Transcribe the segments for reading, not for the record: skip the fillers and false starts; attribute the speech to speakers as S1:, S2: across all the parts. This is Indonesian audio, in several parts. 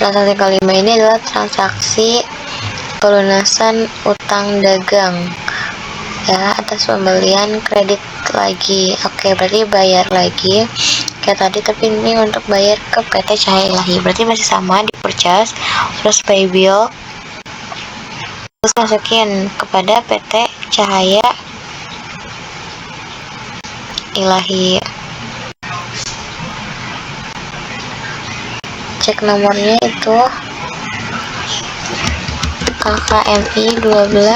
S1: Transaksi kelima ini adalah transaksi pelunasan utang dagang ya, atas pembelian kredit lagi. Oke, berarti bayar lagi kayak tadi, tapi ini untuk bayar ke PT Cahaya Ilahi, berarti masih sama, di purchase, terus pay bill, terus masukin kepada PT Cahaya Ilahi. Cek nomornya itu KKMI 1202.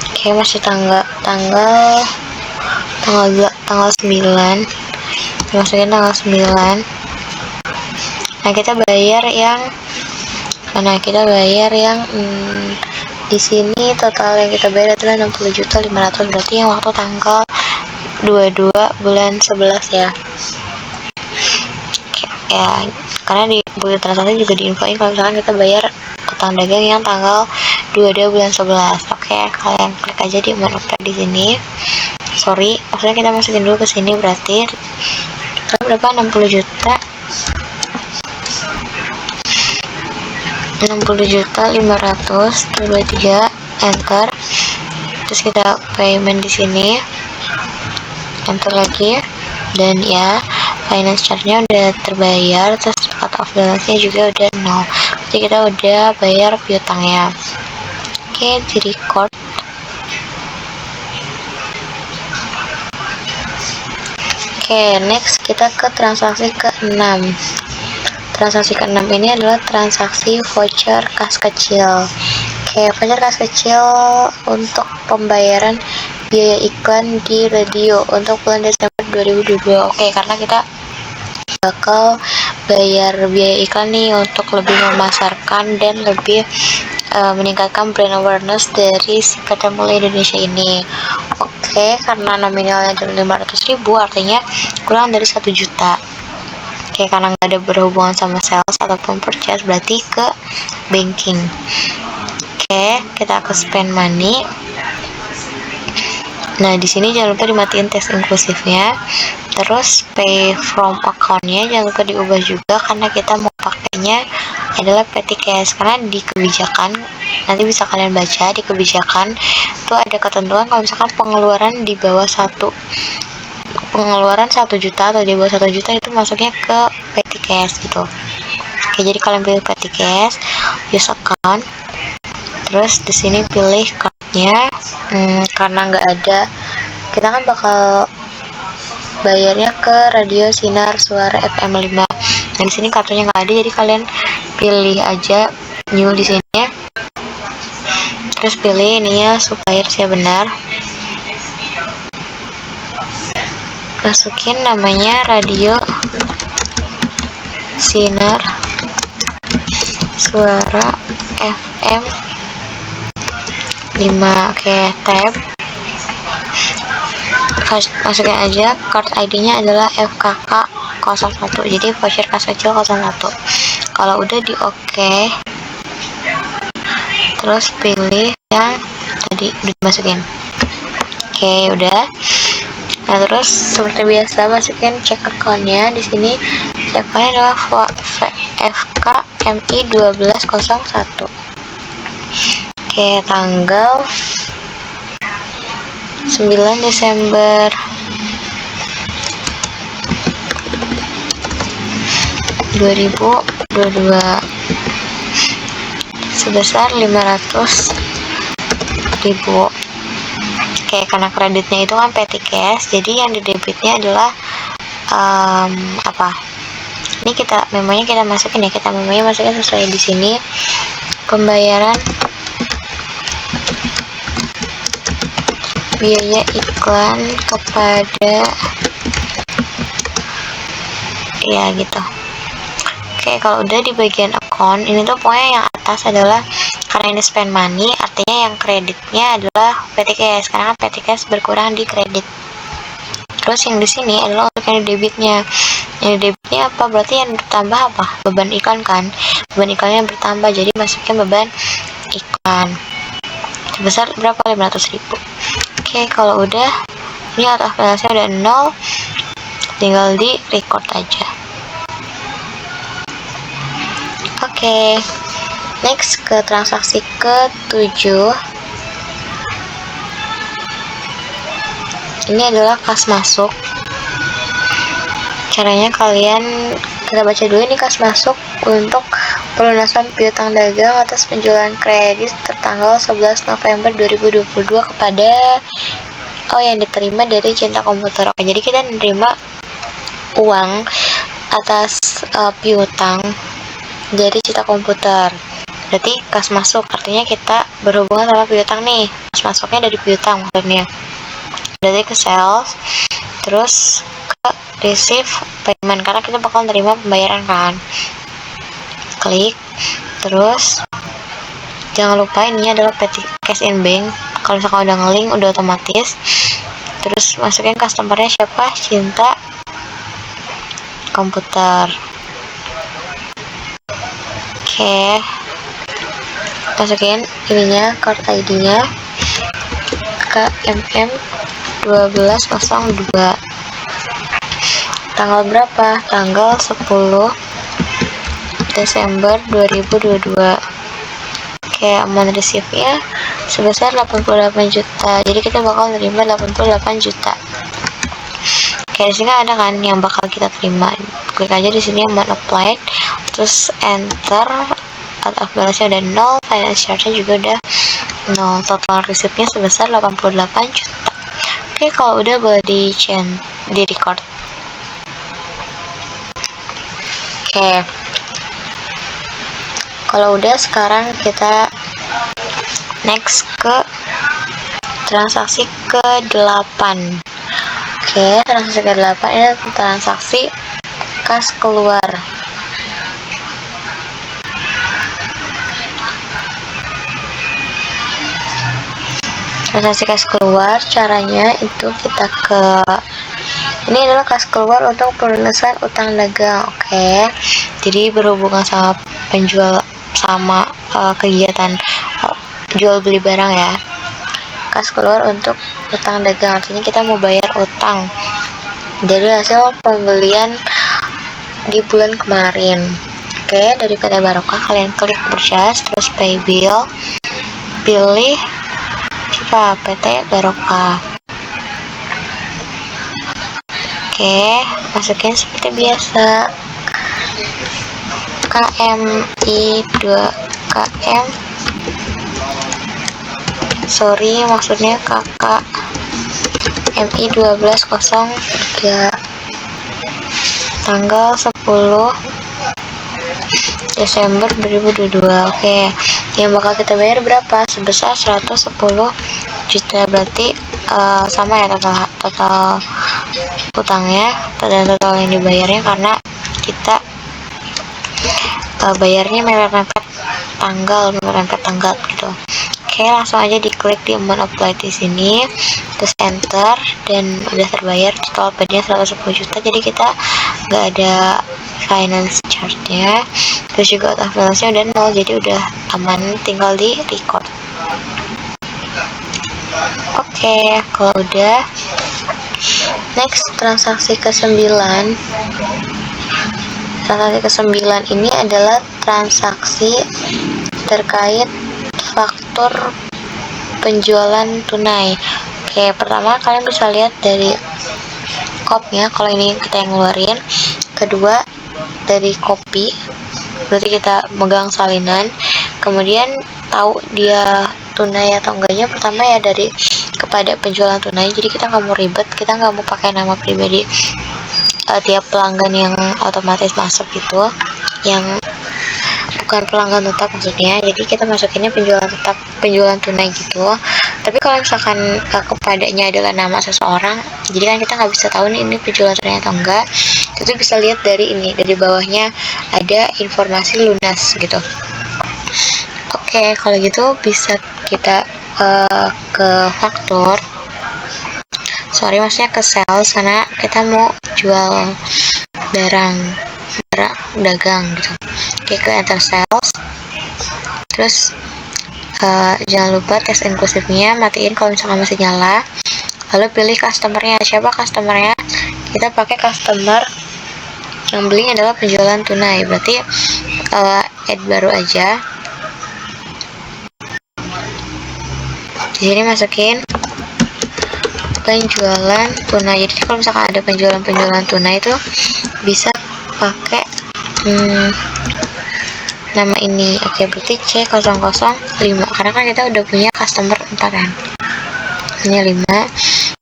S1: Oke, masih tanggal 9. Masukin tanggal 9. Nah, kita bayar yang di sini total yang kita bayar adalah 60.500.000, berarti yang waktu tanggal 22 bulan 11 ya. Ya, karena di bukti transaksi juga diinfoin kalau misalkan kita bayar utang dagang yang tanggal 22 bulan 11. Oke, kalian klik aja di menu di sini. Sorry, maksudnya kita masukin dulu ke sini, berarti berapa? 60 juta 500, 23, enter. Terus kita payment di sini, enter lagi, dan ya finance charge-nya udah terbayar, terus cut off balance-nya juga udah 0. Jadi kita udah bayar piutangnya. Oke, di record. Oke, next kita ke transaksi ke-6. Transaksi ke-6 ini adalah transaksi voucher kas kecil. Oke, voucher kas kecil untuk pembayaran biaya iklan di radio untuk bulan Desember 2022. Oke, karena kita bakal bayar biaya iklan nih untuk lebih memasarkan dan lebih meningkatkan brand awareness dari si PT Mulai Indonesia ini. Oke, karena nominalnya adalah 500.000, artinya kurang dari 1 juta. Oke, karena nggak ada berhubungan sama sales ataupun purchase, berarti ke banking. Oke, kita ke spend money. Nah, di sini jangan lupa dimatiin tes inklusifnya. Terus pay from account-nya jangan lupa diubah juga, karena kita mau pakainya adalah petty cash. Karena di kebijakan, nanti bisa kalian baca di kebijakan itu ada ketentuan kalau misalkan pengeluaran di bawah 1 juta atau di bawah 1 juta itu masuknya ke petty cash gitu. Oke, jadi kalian pilih petty cash, use account. Terus di sini pilih card-nya. Karena nggak ada, kita kan bakal bayarnya ke Radio Sinar Suara FM 5. Nah, di sini kartunya nggak ada, jadi kalian pilih aja new di sini ya. Terus pilih ininya supplier saya benar. Masukin namanya Radio Sinar Suara FM 5. Oke, tab. Masukin aja card ID-nya adalah FKK01, jadi voucher kas kecil 01. Kalau udah di oke, terus pilih yang tadi dimasukin. Oke, udah. Nah, terus seperti biasa masukin cek account-nya. Di sini cek account-nya adalah FKMI 1201. Oke, tanggal 9 Desember 2022 sebesar 500.000. Oke, karena kreditnya itu kan petty cash, jadi yang di debitnya adalah ini kita memonya kita masukin ya, kita memonya masukin sesuai di sini. Pembayaran biaya iklan kepada ya gitu. Oke, kalau udah di bagian account ini tuh pokoknya yang atas adalah karena ini spend money, artinya yang kreditnya adalah petty cash, karena petty cash berkurang di kredit. Terus yang di sini adalah untuk yang debitnya. Yang debitnya apa? Berarti yang bertambah apa? Beban iklan kan? Beban iklannya bertambah, jadi masukin beban iklan sebesar berapa? 500.000. Oke, kalau udah ini out of balance-nya udah 0, tinggal di record aja. Oke, next ke transaksi ke-7. Ini adalah kas masuk. Caranya kita baca dulu ini kas masuk untuk pelunasan piutang dagang atas penjualan kredit tertanggal 11 November 2022 kepada yang diterima dari Cinta Komputer. Oke, jadi kita menerima uang atas piutang dari Cinta Komputer. Berarti kas masuk artinya kita berhubungan sama piutang nih. Kas masuknya dari piutang maksudnya. Berarti ke sales, terus ke receive payment karena kita bakal terima pembayaran kan. Klik, terus jangan lupa ini adalah cash in bank. Kalau misalkan udah ngelink udah otomatis. Terus masukin customernya siapa? Cinta Komputer. Oke, masukin ininya, card ID-nya KMM 1202. Tanggal berapa? Tanggal 10 Desember 2022. Oke, amount receive-nya sebesar 88 juta. Jadi kita bakal terima 88 juta. Oke, di sini ada kan yang bakal kita terima. Klik aja di sini amount applied, terus enter. Out of balance-nya udah 0, finance charge-nya juga udah 0. Total receipt-nya sebesar 88 juta. Oke, kalau udah boleh di record. Oke. Kalau udah, sekarang kita next ke transaksi ke-8. Oke, transaksi ke-8 ini transaksi kas keluar. Transaksi kas keluar, caranya itu kita ini adalah kas keluar untuk pelunasan utang dagang. Oke, jadi berhubungan sama kegiatan jual beli barang ya. Kas keluar untuk utang dagang artinya kita mau bayar utang dari hasil pembelian di bulan kemarin. Oke, dari PT Barokah kalian klik purchase, terus pay bill, pilih PT Barokah. Oke, masukin seperti biasa KMI 2 KM maksudnya kakak MI 1203 tanggal 10 Desember 2022. Oke, yang bakal kita bayar berapa? Sebesar 110 juta. Berarti sama ya total utangnya dan total yang dibayarnya, karena kita bayarnya mepet tanggal gitu. Oke, langsung aja diklik di amount applied di sini, terus enter, dan udah terbayar. Total paynya 110 juta, jadi kita nggak ada finance charge-nya, terus juga out of balance-nya udah 0, jadi udah aman, tinggal di record. Oke, kalau udah, next transaksi ke-9. Transaksi ke-9 ini adalah transaksi terkait faktur penjualan tunai. Oke, pertama kalian bisa lihat dari kopnya, kalau ini kita yang ngeluarin. Kedua, dari kopi, berarti kita megang salinan. Kemudian tahu dia tunai atau enggaknya, pertama ya dari kepada penjualan tunai. Jadi kita nggak mau ribet, kita nggak mau pakai nama pribadi tiap pelanggan yang otomatis masuk itu, yang bukan pelanggan tetap maksudnya. Jadi kita masukinnya penjualan tunai gitu. Tapi kalau misalkan kepadanya adalah nama seseorang, jadi kan kita nggak bisa tahu nih ini penjualan tunai atau enggak. Itu bisa lihat dari ini, dari bawahnya ada informasi lunas gitu. Oke, kalau gitu bisa kita ke faktur, maksudnya ke sales, karena kita mau jual barang dagang gitu. Oke, ke enter sales, terus jangan lupa tes inklusifnya matiin kalau misalkan masih nyala, lalu pilih customernya. Siapa customernya? Kita pakai customer yang beli adalah penjualan tunai, berarti add baru aja. Di sini masukin penjualan tunai. Jadi kalau misalkan ada penjualan tunai itu bisa pakai nama ini. Oke, berarti C005 karena kan kita udah punya customer 4 kan. Ini 5.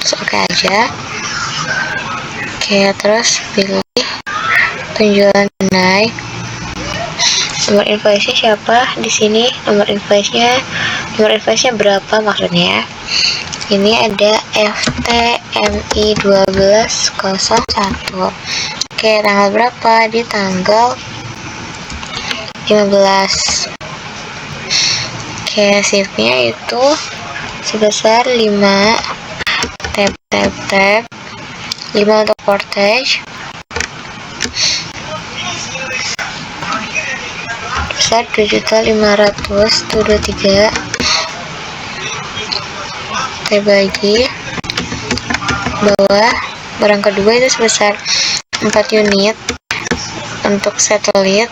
S1: Terus oke aja. Oke, terus pilih penjualan tunai. Nomor invoice-nya siapa? Di sini nomor invoice-nya berapa maksudnya? Ini ada FTMI1201. Oke, tanggal berapa? Di tanggal 15. Oke, shift-nya itu sebesar 5. Tab 5 untuk portage. Besar 2.500.000 tuh 23. Tab lagi bawah, barang kedua itu sebesar 4 unit untuk satelit,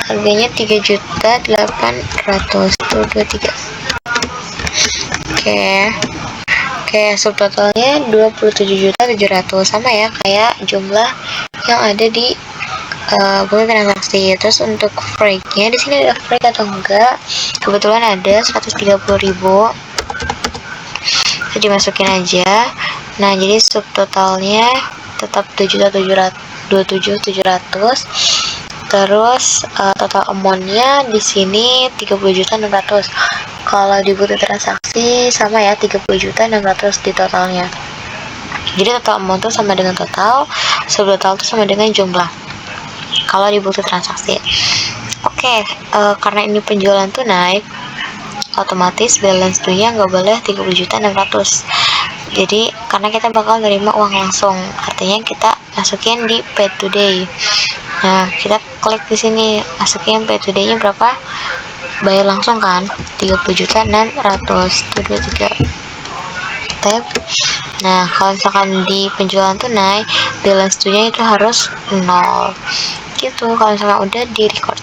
S1: harganya 3.800.000 tuh 23. Oke, subtotalnya 27.700.000, sama ya kayak jumlah yang ada di bukti transaksi. Terus untuk freight-nya di sini ada freight atau enggak? Kebetulan ada 130.000. Jadi masukin aja. Nah, jadi subtotalnya tetap 27.700. Terus total amount-nya di sini 30.600.000. Kalau di bukti transaksi sama ya, 30.600.000 di totalnya. Jadi total amount itu sama dengan total, subtotal itu sama dengan jumlah. Kalau di bukti transaksi. Oke, karena ini penjualan tunai, otomatis balance due-nya nggak boleh 30.600.000. Jadi karena kita bakal nerima uang langsung, artinya kita masukin di pay today. Nah, kita klik di sini, masukin pay today-nya berapa? Bayar langsung kan, 30.600.000 itu 23. Tab. Nah, kalau misalkan di penjualan tunai, balance due-nya itu harus 0. Gitu, kalau misalkan udah di record.